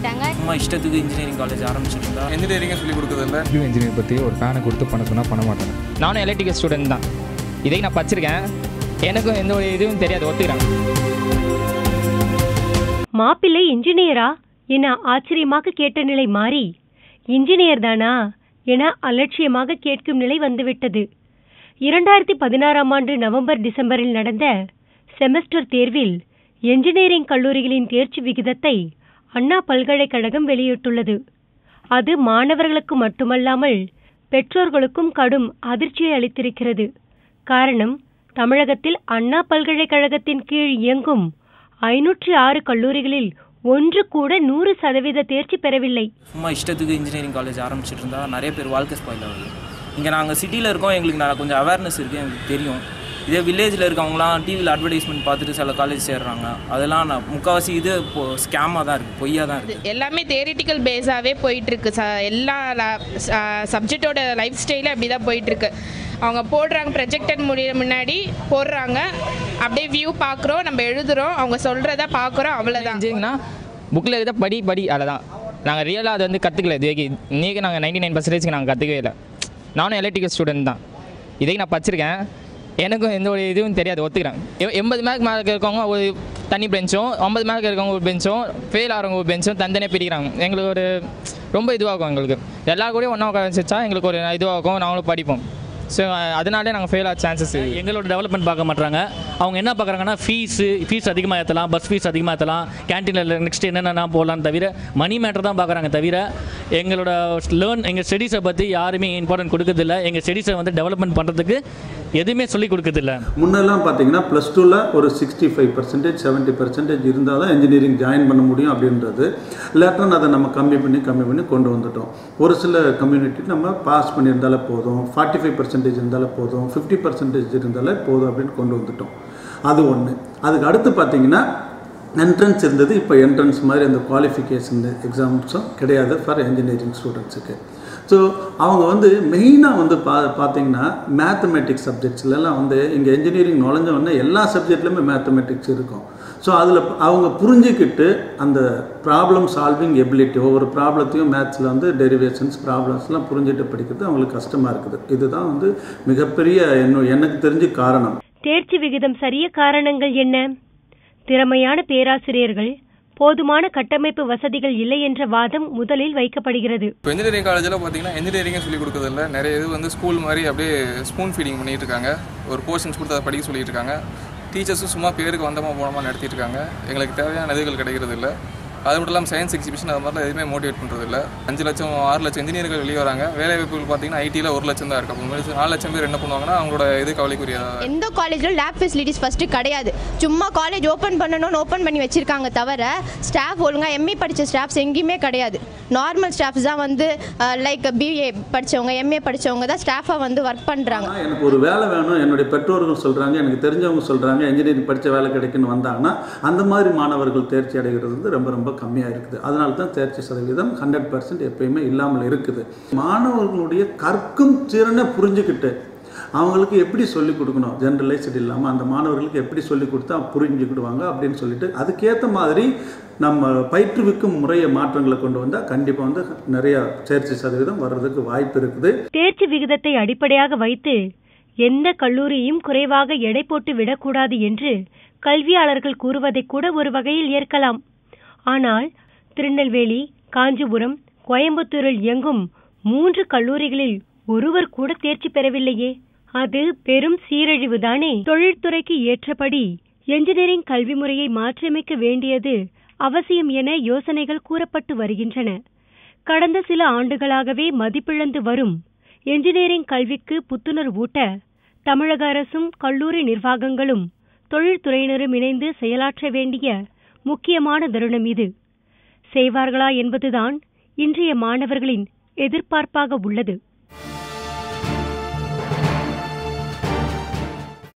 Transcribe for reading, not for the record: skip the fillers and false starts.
சொல்லிட்டாங்க. சும்மா இஷ்டத்துக்கு இன்ஜினியரிங் காலேஜ் ஆரம்பிச்சிருந்தா இன்ஜினியரிங்கே சொல்லி கொடுக்குறதில்ல. இன்ஜினியரிங் பற்றி ஒரு ஃபேனை கொடுத்து பண்ண சொன்னால் பண்ண மாட்டேன். நானும் எலக்ட்ரிக்கல் ஸ்டூடெண்ட் தான். இதை நான் படிச்சிருக்கேன். எனக்கும் எந்த ஒரு இதுவும் தெரியாது, ஒத்துக்கிறேன். மாப்பிள்ளை இன்ஜினியரா என ஆச்சரியமாக கேட்ட நிலை மாறி இன்ஜினியர் தானா என அலட்சியமாக கேட்கும் நிலை வந்துவிட்டது. 2016 நவம்பர் டிசம்பரில் நடந்த செமஸ்டர் தேர்வில் என்ஜினியரிங் கல்லூரிகளின் தேர்ச்சி விகிதத்தை அண்ணா பல்கலைக்கழகம் வெளியிட்டுள்ளது. அது மாணவர்களுக்கு மட்டுமல்லாமல் பெற்றோர்களுக்கும் கடும் அதிர்ச்சியை அளித்திருக்கிறது. காரணம், தமிழகத்தில் அண்ணா பல்கலைக்கழகத்தின் கீழ் இயங்கும் 506 கல்லூரிகளில் ஒன்று கூட 100% தேர்ச்சி பெறவில்லை. சும்மா இஷ்டத்துக்கு இன்ஜினியரிங் காலேஜ் ஆரம்பிச்சிட்டு இருந்தா நிறைய பேர் வாழ்க்கை ஸ்பாயில் ஆகுது. இங்கே நாங்கள் சிட்டியில் இருக்கோம், எங்களுக்கு கொஞ்சம் அவேர்னஸ் இருக்குது, எங்களுக்கு தெரியும். இதே வில்லேஜில் இருக்கவங்களாம் டிவியில் அட்வர்டைஸ்மெண்ட் பார்த்துட்டு சில காலேஜ் சேர்றாங்க. அதெல்லாம் முக்கால்வாசி இது இப்போது ஸ்கேமாக தான் இருக்குது, பொய்யா தான் இருக்குது. எல்லாமே தியரிட்டிக்கல் பேஸாகவே போயிட்டுருக்கு. எல்லா சப்ஜெக்டோட லைஃப் ஸ்டைலே அப்படி தான் போயிட்டுருக்கு. அவங்க போடுறாங்க, ப்ரொஜெக்டர் முன்னாடி போடுறாங்க, அப்படியே வியூ பார்க்குறோம், நம்ம எழுதுகிறோம், அவங்க சொல்கிறத பார்க்குறோம், அவ்வளோதான். இன்ஜினியரிங்னா புக்கில் இருக்கிற படி அவ்வளோதான். நாங்கள் ரியலாக அது வந்து கற்றுக்கல. இது இன்றைக்கி நாங்கள் 99% நாங்கள் கற்றுக்கவே இல்லை. நானும் எலக்ட்ரிக்கல் ஸ்டூடெண்ட் தான். இதை நான் படிச்சிருக்கேன். எனக்கும் எந்த ஒரு இதுவும் தெரியாது, ஒத்துக்கிறேன். 80 மார்க் மேலே இருக்கவங்க ஒரு தனி பெஞ்சும், 50 மார்க் இருக்கவங்க ஒரு பெஞ்சும், ஃபெயில் ஆகிறவங்க ஒரு பெஞ்சும் தனித்தனியாக பிரிக்கிறாங்க. எங்களுக்கு ஒரு ரொம்ப இதுவாகும். எங்களுக்கு எல்லாரும் கூட ஒன்றா உட்கார வச்சா எங்களுக்கு ஒரு இதுவாகும், நாங்களும் படிப்போம். ஸோ அதனாலே நாங்கள் ஃபெயில் ஆக சான்சஸ். எங்களோட டெவலப்மெண்ட் பார்க்க மாட்டாங்க. அவங்க என்ன பார்க்குறாங்கன்னா ஃபீஸ் அதிகமாக ஏற்றலாம், பஸ் ஃபீஸ் அதிகமாக ஏற்றலாம், கேன்டீனில் நெக்ஸ்ட் என்னென்ன போடலான்னு தவிர மணி மேட்டர் தான் பார்க்குறாங்க தவிர எங்களோட எங்கள் ஸ்டடீஸை பற்றி யாருமே இம்பார்ட்டன்ட் கொடுக்கறதில்ல. எங்கள் ஸ்டடீஸை வந்து டெவலப்மெண்ட் பண்ணுறதுக்கு எதுவுமே சொல்லிக் கொடுக்கறதில்ல. முன்னெல்லாம் பார்த்தீங்கன்னா +2ல் ஒரு 65% 70% இருந்தால் தான் இன்ஜினியரிங் ஜாயின் பண்ண முடியும் அப்படின்றது. லேட்டர் அதை நம்ம கம்மி பண்ணி கொண்டு வந்துட்டோம். ஒரு சில கம்யூனிட்டி நம்ம பாஸ் பண்ணியிருந்தாலே போதும், 45% இருந்தாலே போதும், 50% இருந்தாலே போதும் அப்படின்னு கொண்டு வந்துட்டோம். அது ஒன்று. அதுக்கு அடுத்து பார்த்தீங்கன்னா என்ட்ரன்ஸ் இருந்தது. இப்போ என்ட்ரன்ஸ் மாதிரி அந்த குவாலிஃபிகேஷன் எக்ஸாம்ஸும் கிடையாது ஃபார் இன்ஜினியரிங் ஸ்டூடெண்ட்ஸுக்கு. ஸோ அவங்க வந்து மெயினாக வந்து பார்த்தீங்கன்னா மேத்தமெட்டிக்ஸ் சப்ஜெக்ட்ஸ்லாம் வந்து இங்கே இன்ஜினியரிங் நுழைஞ்சோடனே எல்லா சப்ஜெக்ட்லேயுமே மேத்தமெட்டிக்ஸ் இருக்கும். ஸோ அதில் அவங்க புரிஞ்சுக்கிட்டு அந்த ப்ராப்ளம் சால்விங் எபிலிட்டி, ஒவ்வொரு ப்ராப்ளத்தையும் மேத்ஸில் வந்து டெரிவேஷன்ஸ் ப்ராப்ளம்ஸ்லாம் புரிஞ்சுட்டு படிக்கிறது அவங்களுக்கு கஷ்டமாக இருக்குது. இதுதான் வந்து மிகப்பெரிய எனக்கு தெரிஞ்ச காரணம். தேர்ச்சி விகிதம் சரிய காரணங்கள் என்ன? திறமையான பேராசிரியர்கள், போதுமான கட்டமைப்பு வசதிகள் இல்லை என்ற வாதம் முதலில் வைக்கப்படுகிறது. இப்போ இன்ஜினியரிங் காலேஜில் பார்த்தீங்கன்னா இன்ஜினியரிங்கே சொல்லி கொடுக்குறதில்ல. நிறைய இது வந்து ஸ்கூல் மாதிரி அப்படியே ஸ்பூன் ஃபீடிங் பண்ணிகிட்டு இருக்காங்க. ஒரு போர்ஷன்ஸ் கொடுத்து அதை படிக்க சொல்லிட்டு இருக்காங்க. டீச்சர்ஸும் சும்மா பேருக்கு வந்தமாக போனமாக நடத்திட்டு இருக்காங்க. எங்களுக்கு தேவையான இதுகள் கிடைக்கிறது இல்லை. அது மட்டும் இல்லாமல் சயின்ஸ் எக்ஸிபிஷன் அது மாதிரிலாம் எதுவுமே மோட்டிவேட் பண்ணுறதில்ல. 5 லட்சம் 6 லட்சம் இன்ஜினியர்கள் வெளியே வராங்க. வேலை வாய்ப்புகள் பார்த்தீங்கன்னா ஐடியில் 1 லட்சம் தான் இருக்குது. அப்போ 4 லட்சம் பேர் என்ன பண்ணுவாங்கன்னா அவங்களோட இது கவலைக்குரியதாக. எந்த காலேஜில் லேப் ஃபெசிலிட்டிஸ் ஃபஸ்ட்டு கிடையாது. சும்மா காலேஜ் ஓப்பன் பண்ணணும்னு ஓப்பன் பண்ணி வச்சுருக்காங்க தவிர ஸ்டாஃப் ஒழுங்காக எம்ஏ படித்த ஸ்டாஃப்ஸ் எங்கேயுமே கிடையாது. நார்மல் ஸ்டாஃப்ஸ் தான் வந்து லைக் பிஏ படித்தவங்க, எம்ஏ படித்தவங்க தான் ஸ்டாஃபாக வந்து ஒர்க் பண்ணுறாங்க. எனக்கு ஒரு வேலை வேணும், என்னுடைய பெற்றோர்கள் சொல்கிறாங்க, எனக்கு தெரிஞ்சவங்க சொல்கிறாங்க, இன்ஜினியரிங் படித்த வேலை கிடைக்குன்னு வந்தாங்கன்னா அந்த மாதிரி மாணவர்கள் தேர்ச்சி அடைகிறது வந்து ரொம்ப ரொம்ப கம்மியாக இருக்குது. அதனால தான் தேர்ச்சி சதவீதம் 100% எப்பயுமே இல்லாமல் இருக்குது. மாணவர்களுடைய கற்கும் திறனை புரிஞ்சுக்கிட்டு அவங்களுக்கு எப்படி சொல்லிக் கொடுக்கணும், ஜென்ரலைஸ்டு இல்லாமல் அந்த மாணவர்களுக்கு எப்படி சொல்லிக் கொடுத்தா புரிஞ்சுக்கிடுவாங்க அப்படின்னு சொல்லிட்டு அதுக்கேற்ற மாதிரி நம்ம பயிற்றுவிக்கும் முறையை மாற்றங்களை கொண்டு வந்தால் கண்டிப்பாக வந்து நிறைய தேர்ச்சி சதவீதம் வர்றதுக்கு வாய்ப்பு இருக்குது. தேர்ச்சி விகிதத்தை அடிப்படையாக வைத்து எந்த கல்லூரியும் குறைவாக எடை போட்டு விடக்கூடாது என்று கல்வியாளர்கள் கூறுவதை கூட ஒரு வகையில் ஏற்கலாம். ஆனால் திருநெல்வேலி, காஞ்சிபுரம், கோயம்புத்தூரில் இயங்கும் 3 கல்லூரிகளில் ஒருவர் கூட தேர்ச்சி பெறவில்லையே. அது பெரும் சீரழிவுதானே. தொழில்துறைக்கு ஏற்றபடி என்ஜினியரிங் கல்வி முறையை மாற்றியமைக்க வேண்டியது அவசியம் என யோசனைகள் கூறப்பட்டு வருகின்றன. கடந்த சில ஆண்டுகளாகவே மதிப்பிழந்து வரும் என்ஜினியரிங் கல்விக்கு புத்துணர்வு ஊட்ட தமிழக அரசும் கல்லூரி நிர்வாகங்களும் தொழில்துறையினரும் இணைந்து செயலாற்ற வேண்டிய முக்கியமான தருணம் இது. செய்வார்களா என்பதுதான் இன்றைய மாணவர்களின் எதிர்பார்ப்பாக உள்ளது.